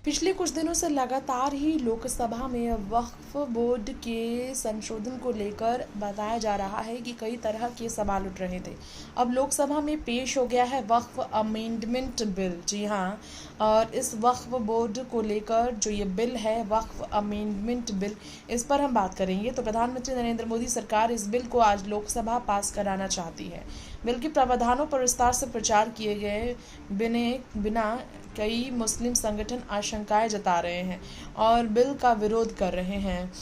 पिछले कुछ दिनों से लगातार ही लोकसभा में वक्फ बोर्ड के संशोधन को लेकर बताया जा रहा है कि कई तरह के सवाल उठ रहे थे। अब लोकसभा में पेश हो गया है वक्फ अमेंडमेंट बिल। जी हाँ, और इस वक्फ बोर्ड को लेकर जो ये बिल है, वक्फ अमेंडमेंट बिल, इस पर हम बात करेंगे। तो प्रधानमंत्री नरेंद्र मोदी सरकार इस बिल को आज लोकसभा पास कराना चाहती है। बिल के प्रावधानों पर विस्तार से प्रचार किए गए बिना कई मुस्लिम संगठन आशंकाएं जता रहे हैं और बिल का विरोध कर रहे हैं।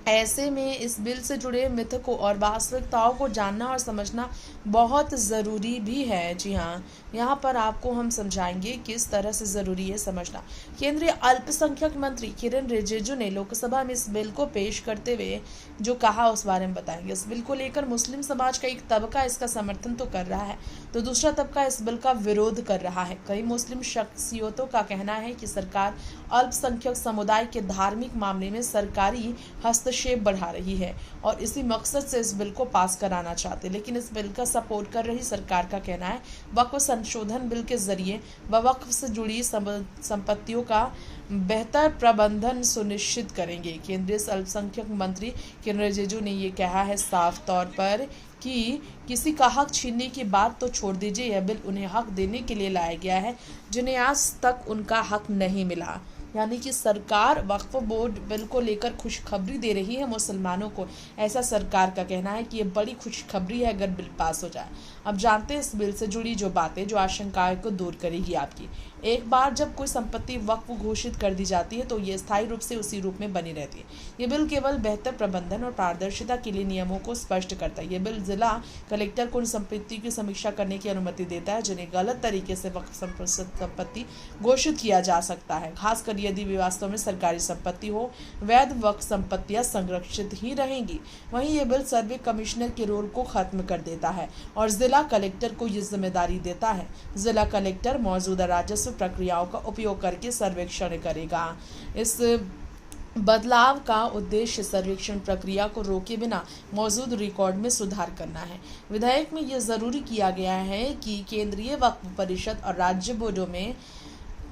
ऐसे में इस बिल से जुड़े मिथकों और वास्तविकताओं को जानना और समझना बहुत ज़रूरी भी है। जी हाँ, यहाँ पर आपको हम समझाएंगे किस तरह से ज़रूरी है समझना। केंद्रीय अल्पसंख्यक मंत्री किरण रिजिजू ने लोकसभा में इस बिल को पेश करते हुए जो कहा उस बारे में बताएंगे। इस बिल को लेकर मुस्लिम समाज का एक तबका इसका समर्थन तो कर रहा है, तो दूसरा तबका इस बिल का विरोध कर रहा है। कई मुस्लिम शख्सियतों का कहना है कि सरकार अल्पसंख्यक समुदाय के धार्मिक मामले में सरकारी हस्तक्षेप बढ़ा रही है और इसी मकसद से इस बिल को पास कराना चाहते। लेकिन इस बिल का सपोर्ट कर रही सरकार का कहना है वक्फ संशोधन बिल के जरिए वक्फ से जुड़ी संपत्तियों का बेहतर प्रबंधन सुनिश्चित करेंगे। केंद्रीय अल्पसंख्यक मंत्री किरण रिजिजू ने ये कहा है साफ तौर पर कि किसी का हक छीनने की बात तो छोड़ दीजिए, यह बिल उन्हें हक देने के लिए लाया गया है जिन्हें आज तक उनका हक नहीं मिला। यानी कि सरकार वक्फ बोर्ड बिल को लेकर खुशखबरी दे रही है मुसलमानों को। ऐसा सरकार का कहना है कि ये बड़ी खुशखबरी है अगर बिल पास हो जाए। अब जानते हैं इस बिल से जुड़ी जो बातें, जो आशंकाएं को दूर करेगी आपकी। एक बार जब कोई संपत्ति वक्फ घोषित कर दी जाती है तो ये स्थायी रूप से उसी रूप में बनी रहती है। ये बिल केवल बेहतर प्रबंधन और पारदर्शिता के लिए नियमों को स्पष्ट करता है। ये बिल जिला कलेक्टर को उन संपत्ति की समीक्षा करने की अनुमति देता है जिन्हें गलत तरीके से वक्फ संपत्ति घोषित किया जा सकता है, खासकर यदि वे वास्तव में सरकारी संपत्ति हो। वैध वक्फ संपत्तियां संरक्षित ही रहेंगी। वहीं ये बिल सर्वे कमिश्नर के रोल को खत्म कर देता है और जिला कलेक्टर को ये जिम्मेदारी देता है। जिला कलेक्टर मौजूदा राजस्व प्रक्रियाओं का उपयोग करके सर्वेक्षण करेगा। इस बदलाव का उद्देश्य सर्वेक्षण प्रक्रिया को रोके बिना मौजूद रिकॉर्ड में सुधार करना है। विधेयक में यह जरूरी किया गया है कि केंद्रीय वक्फ परिषद और राज्य बोर्डों में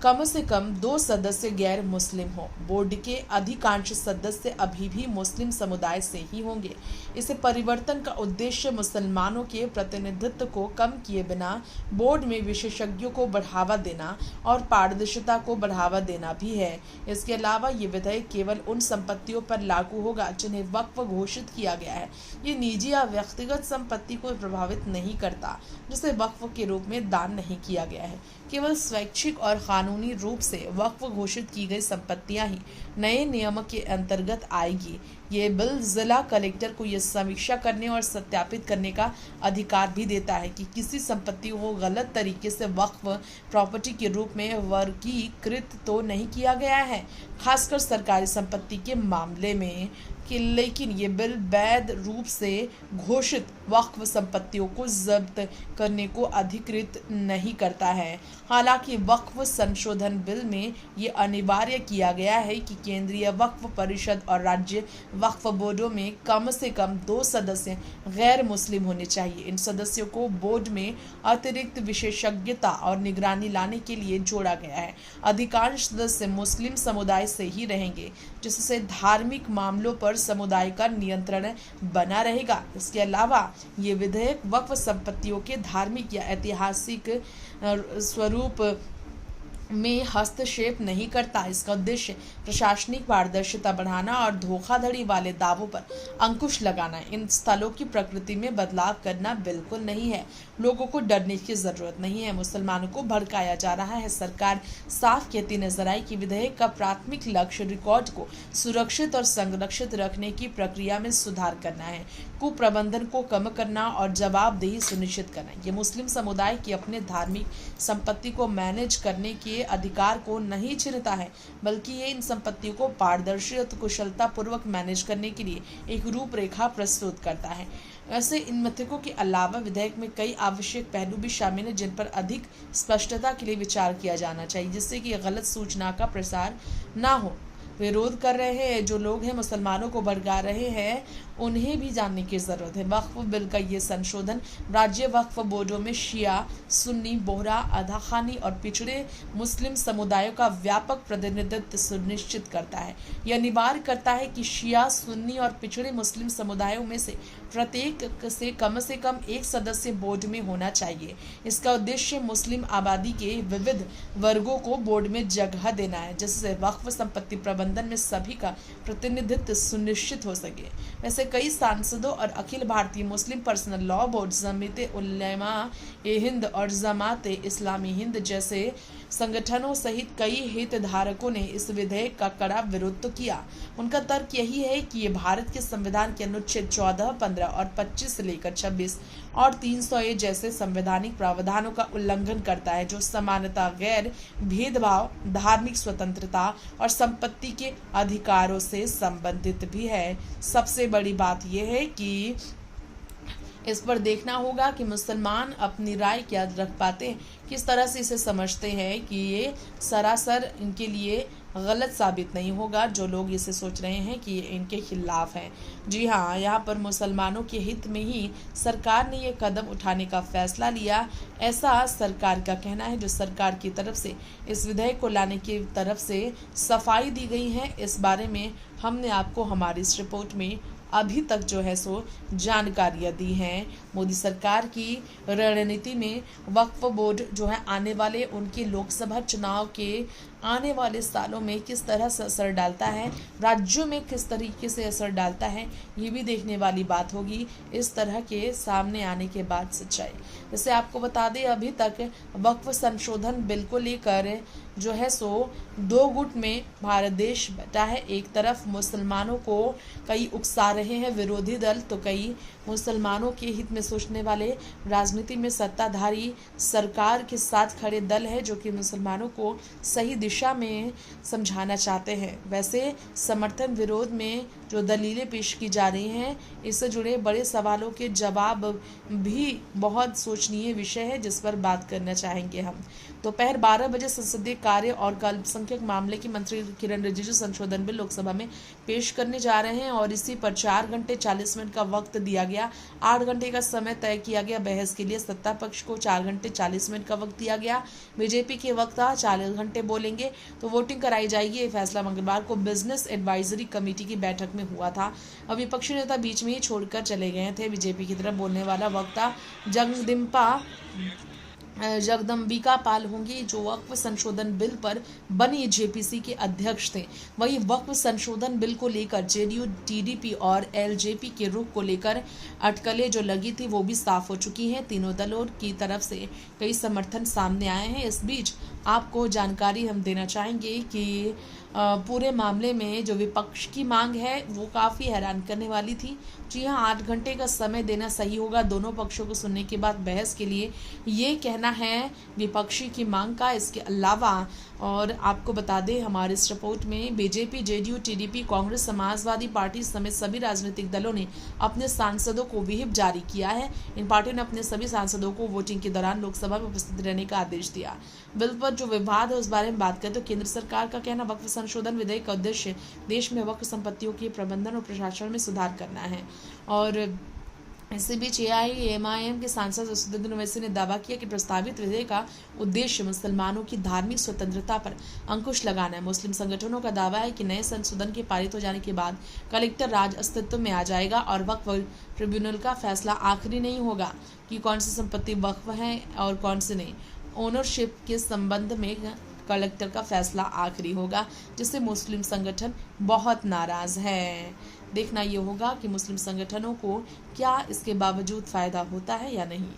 कम से कम 2 सदस्य गैर मुस्लिम हो। बोर्ड के अधिकांश सदस्य अभी भी मुस्लिम समुदाय से ही होंगे। इसे परिवर्तन का उद्देश्य मुसलमानों के प्रतिनिधित्व को कम किए बिना बोर्ड में विशेषज्ञों को बढ़ावा देना और पारदर्शिता को बढ़ावा देना भी है। इसके अलावा ये विधेयक केवल उन संपत्तियों पर लागू होगा जिन्हें वक्फ घोषित किया गया है। ये निजी या व्यक्तिगत संपत्ति को प्रभावित नहीं करता जिसे वक्फ के रूप में दान नहीं किया गया है। केवल स्वैच्छिक और कानूनी रूप से वक्फ घोषित की गई संपत्तियां ही नए नियम के अंतर्गत आएगी। ये बिल जिला कलेक्टर को यह समीक्षा करने और सत्यापित करने का अधिकार भी देता है कि किसी संपत्ति को गलत तरीके से वक्फ प्रॉपर्टी के रूप में वर्गीकृत तो नहीं किया गया है, खासकर सरकारी संपत्ति के मामले में। लेकिन ये बिल वैध रूप से घोषित वक्फ संपत्तियों को जब्त करने को अधिकृत नहीं करता है। हालांकि वक्फ संशोधन बिल में ये अनिवार्य किया गया है कि केंद्रीय वक्फ परिषद और राज्य वक्फ बोर्डों में कम से कम 2 सदस्य गैर मुस्लिम होने चाहिए। इन सदस्यों को बोर्ड में अतिरिक्त विशेषज्ञता और निगरानी लाने के लिए जोड़ा गया है। अधिकांश सदस्य मुस्लिम समुदाय से ही रहेंगे, जिससे धार्मिक मामलों पर समुदाय का नियंत्रण बना रहेगा। इसके अलावा ये विधेयक वक्फ संपत्तियों के धार्मिक या ऐतिहासिक स्वरूप में हस्तक्षेप नहीं करता। इसका उद्देश्य प्रशासनिक पारदर्शिता बढ़ाना और धोखाधड़ी वाले दावों पर अंकुश लगाना है। इन स्थलों की प्रकृति में बदलाव करना बिल्कुल नहीं है। लोगों को डरने की जरूरत नहीं है। मुसलमानों को भड़काया जा रहा है। सरकार साफ कहती नजर आई कि विधेयक का प्राथमिक लक्ष्य रिकॉर्ड को सुरक्षित और संरक्षित रखने की प्रक्रिया में सुधार करना है, कुप्रबंधन को कम करना और जवाबदेही सुनिश्चित करना। ये मुस्लिम समुदाय की अपने धार्मिक संपत्ति को मैनेज करने के अधिकार को नहीं छीनता है, बल्कि ये इन संपत्तियों को पारदर्शी और कुशलता पूर्वक मैनेज करने के लिए एक रूपरेखा प्रस्तुत करता है। वैसे इन मिथकों के अलावा विधेयक में कई आवश्यक पहलू भी शामिल हैं जिन पर अधिक स्पष्टता के लिए विचार किया जाना चाहिए, जिससे कि गलत सूचना का प्रसार ना हो। विरोध कर रहे हैं, जो लोग हैं मुसलमानों को भड़का रहे हैं, उन्हें भी जानने की ज़रूरत है। वक्फ बिल का ये संशोधन राज्य वक्फ बोर्डों में शिया, सुन्नी, बोहरा, आधा खानी और पिछड़े मुस्लिम समुदायों का व्यापक प्रतिनिधित्व सुनिश्चित करता है। यह अनिवार्य करता है कि शिया, सुन्नी और पिछड़े मुस्लिम समुदायों में से प्रत्येक से कम एक सदस्य बोर्ड में होना चाहिए। इसका उद्देश्य मुस्लिम आबादी के विविध वर्गों को बोर्ड में जगह देना है, जिससे वक्फ संपत्ति प्रबंधन में सभी का प्रतिनिधित्व सुनिश्चित हो सके। वैसे कई सांसदों और अखिल भारतीय मुस्लिम personal law board, Jamiat Ulama ए हिंद और जमात इस्लामी हिंद जैसे संगठनों सहित कई हितधारकों ने इस विधेयक का कड़ा विरोध तो किया। उनका तर्क यही है कि ये भारत के संविधान के अनुच्छेद 14, 15 और 25 से लेकर 26 और 300 जैसे संवैधानिक प्रावधानों का उल्लंघन करता है, जो समानता, गैर भेदभाव, धार्मिक स्वतंत्रता और संपत्ति के अधिकारों से संबंधित भी है। सबसे बड़ी बात यह है कि इस पर देखना होगा कि मुसलमान अपनी राय क्या रख पाते हैं, किस तरह से इसे समझते हैं कि ये सरासर इनके लिए गलत साबित नहीं होगा, जो लोग इसे सोच रहे हैं कि ये इनके खिलाफ हैं। जी हाँ, यहाँ पर मुसलमानों के हित में ही सरकार ने ये कदम उठाने का फैसला लिया, ऐसा सरकार का कहना है। जो सरकार की तरफ से इस विधेयक को लाने की तरफ से सफाई दी गई है, इस बारे में हमने आपको हमारी इस रिपोर्ट में अभी तक जो है सो जानकारियाँ दी हैं। मोदी सरकार की रणनीति में वक्फ बोर्ड जो है आने वाले उनके लोकसभा चुनाव के आने वाले सालों में किस तरह से असर डालता है, राज्यों में किस तरीके से असर डालता है, ये भी देखने वाली बात होगी इस तरह के सामने आने के बाद सच्चाई। जैसे आपको बता दें, अभी तक वक्फ संशोधन बिल को लेकर जो है सो दो गुट में भारत देश बटा है। एक तरफ मुसलमानों को कई उकसा रहे हैं विरोधी दल, तो कई मुसलमानों के हित में सोचने वाले राजनीति में सत्ताधारी सरकार के साथ खड़े दल है, जो कि मुसलमानों को सही दिशा में समझाना चाहते हैं। वैसे समर्थन विरोध में जो दलीलें पेश की जा रही हैं, इससे जुड़े बड़े सवालों के जवाब भी बहुत सोचनीय विषय है, जिस पर बात करना चाहेंगे हम। दोपहर 12 बजे संसदीय कार्य और अल्पसंख्यक मामले की मंत्री किरण रिजिजू संशोधन बिल लोकसभा में पेश करने जा रहे हैं और इसी पर 4 घंटे 40 मिनट का वक्त दिया गया। 8 घंटे का समय तय किया गया बहस के लिए। सत्ता पक्ष को 4 घंटे 40 मिनट का वक्त दिया गया। बीजेपी के वक्ता 40 घंटे बोलेंगे, तो वोटिंग कराई जाएगी। ये फैसला मंगलवार को बिजनेस एडवाइजरी कमेटी की बैठक में हुआ था। अब विपक्षी नेता बीच में ही छोड़कर चले गए थे। बीजेपी की तरफ बोलने वाला वक्ता जगदम्बिका पाल होंगी, जो वक्फ संशोधन बिल पर बनी जेपीसी के अध्यक्ष थे। वहीं वक्फ संशोधन बिल को लेकर जेडीयू, टीडीपी और एलजेपी के रुख को लेकर अटकलें जो लगी थी वो भी साफ हो चुकी हैं। तीनों दलों की तरफ से कई समर्थन सामने आए हैं। इस बीच आपको जानकारी हम देना चाहेंगे कि पूरे मामले में जो विपक्ष की मांग है वो काफ़ी हैरान करने वाली थी। जी हाँ, 8 घंटे का समय देना सही होगा दोनों पक्षों को सुनने के बाद बहस के लिए, ये कहना है विपक्षी की मांग का। इसके अलावा और आपको बता दें, हमारे इस रिपोर्ट में BJP, JDU, TDP, Congress, Samajwadi party समेत सभी राजनीतिक दलों ने अपने सांसदों को व्हिप जारी किया है। इन पार्टियों ने अपने सभी सांसदों को वोटिंग के दौरान लोकसभा में उपस्थित रहने का आदेश दिया। बिल पर जो विवाद है उस बारे में बात करें तो केंद्र सरकार का कहना, वक्फ संशोधन विधेयक का उद्देश्य देश में वक्फ संपत्तियों के प्रबंधन और प्रशासन में सुधार करना है। और इसी बीच एआईएमआईएम के सांसद असदुद्दीन ओवैसी ने दावा किया कि प्रस्तावित विधेयक का उद्देश्य मुसलमानों की धार्मिक स्वतंत्रता पर अंकुश लगाना है। मुस्लिम संगठनों का दावा है कि नए संशोधन के पारित हो जाने के बाद कलेक्टर राज अस्तित्व में आ जाएगा और वक्फ ट्रिब्यूनल का फैसला आखिरी नहीं होगा कि कौन सी संपत्ति वक्फ है और कौन सी नहीं। ओनरशिप के संबंध में कलेक्टर का फैसला आखिरी होगा, जिससे मुस्लिम संगठन बहुत नाराज हैं। देखना ये होगा कि मुस्लिम संगठनों को क्या इसके बावजूद फ़ायदा होता है या नहीं।